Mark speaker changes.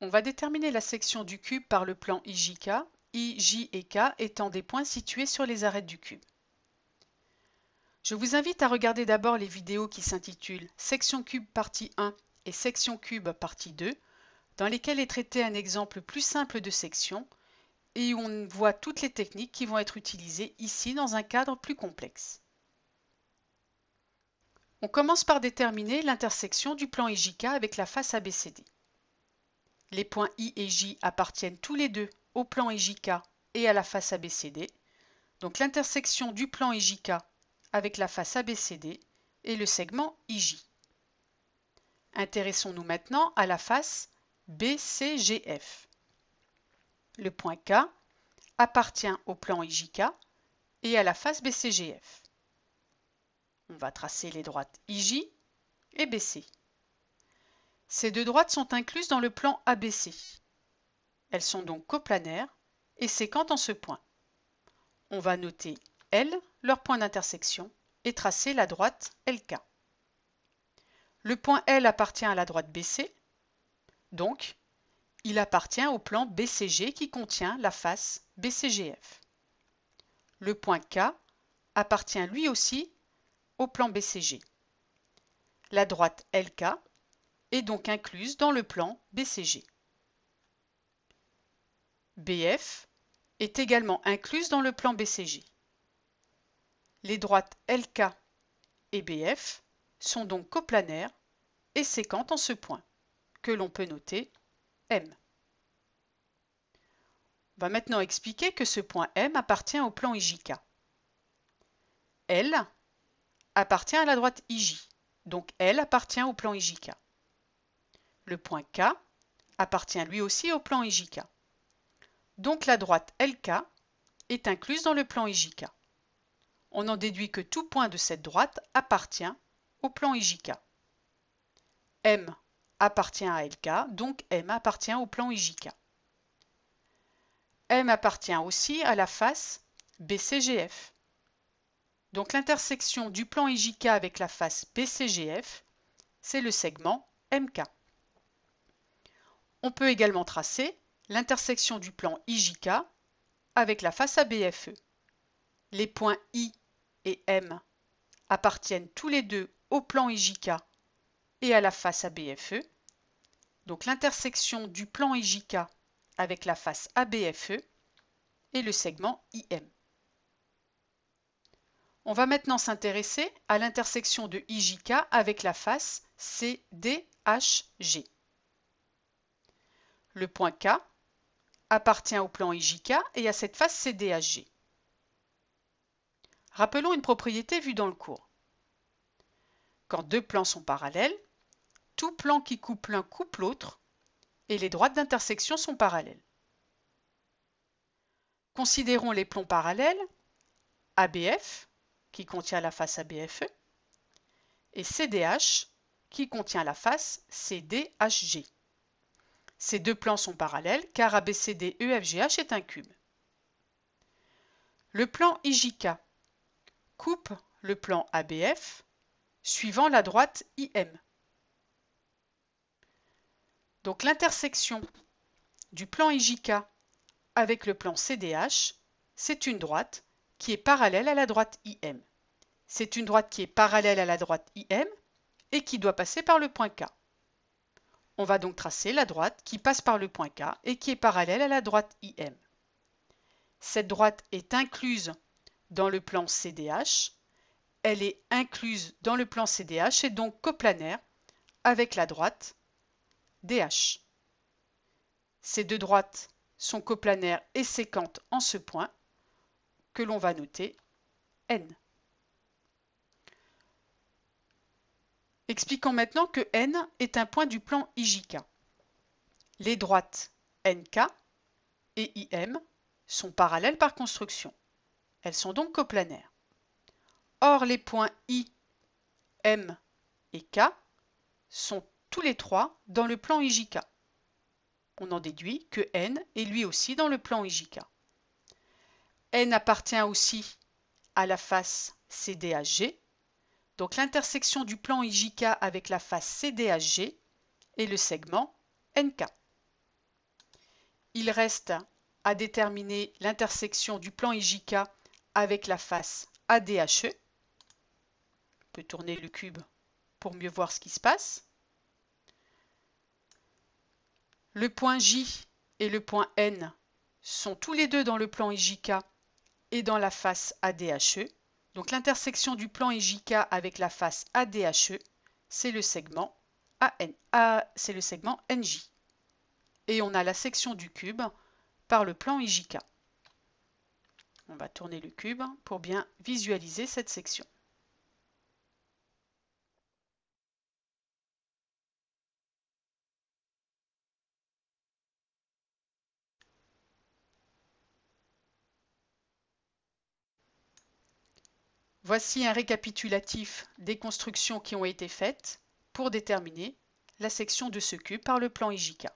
Speaker 1: On va déterminer la section du cube par le plan IJK, I, J et K étant des points situés sur les arêtes du cube. Je vous invite à regarder d'abord les vidéos qui s'intitulent Section cube partie 1 et Section cube partie 2, dans lesquelles est traité un exemple plus simple de section et où on voit toutes les techniques qui vont être utilisées ici dans un cadre plus complexe. On commence par déterminer l'intersection du plan IJK avec la face ABCD. Les points I et J appartiennent tous les deux au plan IJK et à la face ABCD. Donc l'intersection du plan IJK avec la face ABCD est le segment IJ. Intéressons-nous maintenant à la face BCGF. Le point K appartient au plan IJK et à la face BCGF. On va tracer les droites IJ et BC. Ces deux droites sont incluses dans le plan ABC. Elles sont donc coplanaires et sécantes en ce point. On va noter L, leur point d'intersection, et tracer la droite LK. Le point L appartient à la droite BC, donc il appartient au plan BCG qui contient la face BCGF. Le point K appartient lui aussi au plan BCG. La droite LK est donc incluse dans le plan BCG. BF est également incluse dans le plan BCG. Les droites LK et BF sont donc coplanaires et sécantes en ce point, que l'on peut noter M. On va maintenant expliquer que ce point M appartient au plan IJK. L appartient à la droite IJ, donc L appartient au plan IJK. Le point K appartient lui aussi au plan IJK. Donc la droite LK est incluse dans le plan IJK. On en déduit que tout point de cette droite appartient au plan IJK. M appartient à LK, donc M appartient au plan IJK. M appartient aussi à la face BCGF. Donc l'intersection du plan IJK avec la face BCGF, c'est le segment MK. On peut également tracer l'intersection du plan IJK avec la face ABFE. Les points I et M appartiennent tous les deux au plan IJK et à la face ABFE. Donc l'intersection du plan IJK avec la face ABFE est le segment IM. On va maintenant s'intéresser à l'intersection de IJK avec la face CDHG. Le point K appartient au plan IJK et à cette face CDHG. Rappelons une propriété vue dans le cours. Quand deux plans sont parallèles, tout plan qui coupe l'un coupe l'autre et les droites d'intersection sont parallèles. Considérons les plans parallèles ABF qui contient la face ABFE et CDH qui contient la face CDHG. Ces deux plans sont parallèles car ABCDEFGH est un cube. Le plan IJK coupe le plan ABF suivant la droite IM. Donc l'intersection du plan IJK avec le plan CDH, c'est une droite qui est parallèle à la droite IM. C'est une droite qui est parallèle à la droite IM et qui doit passer par le point K. On va donc tracer la droite qui passe par le point K et qui est parallèle à la droite IM. Cette droite est incluse dans le plan CDH. Elle est incluse dans le plan CDH et donc coplanaire avec la droite DH. Ces deux droites sont coplanaires et sécantes en ce point que l'on va noter N. Expliquons maintenant que N est un point du plan IJK. Les droites NK et IM sont parallèles par construction. Elles sont donc coplanaires. Or, les points I, M et K sont tous les trois dans le plan IJK. On en déduit que N est lui aussi dans le plan IJK. N appartient aussi à la face CDHG. Donc l'intersection du plan IJK avec la face CDHG est le segment NK. il reste à déterminer l'intersection du plan IJK avec la face ADHE. On peut tourner le cube pour mieux voir ce qui se passe. Le point J et le point N sont tous les deux dans le plan IJK et dans la face ADHE. Donc l'intersection du plan IJK avec la face ADHE, c'est le segment NJ. Et on a la section du cube par le plan IJK. On va tourner le cube pour bien visualiser cette section. Voici un récapitulatif des constructions qui ont été faites pour déterminer la section de ce cube par le plan IJK.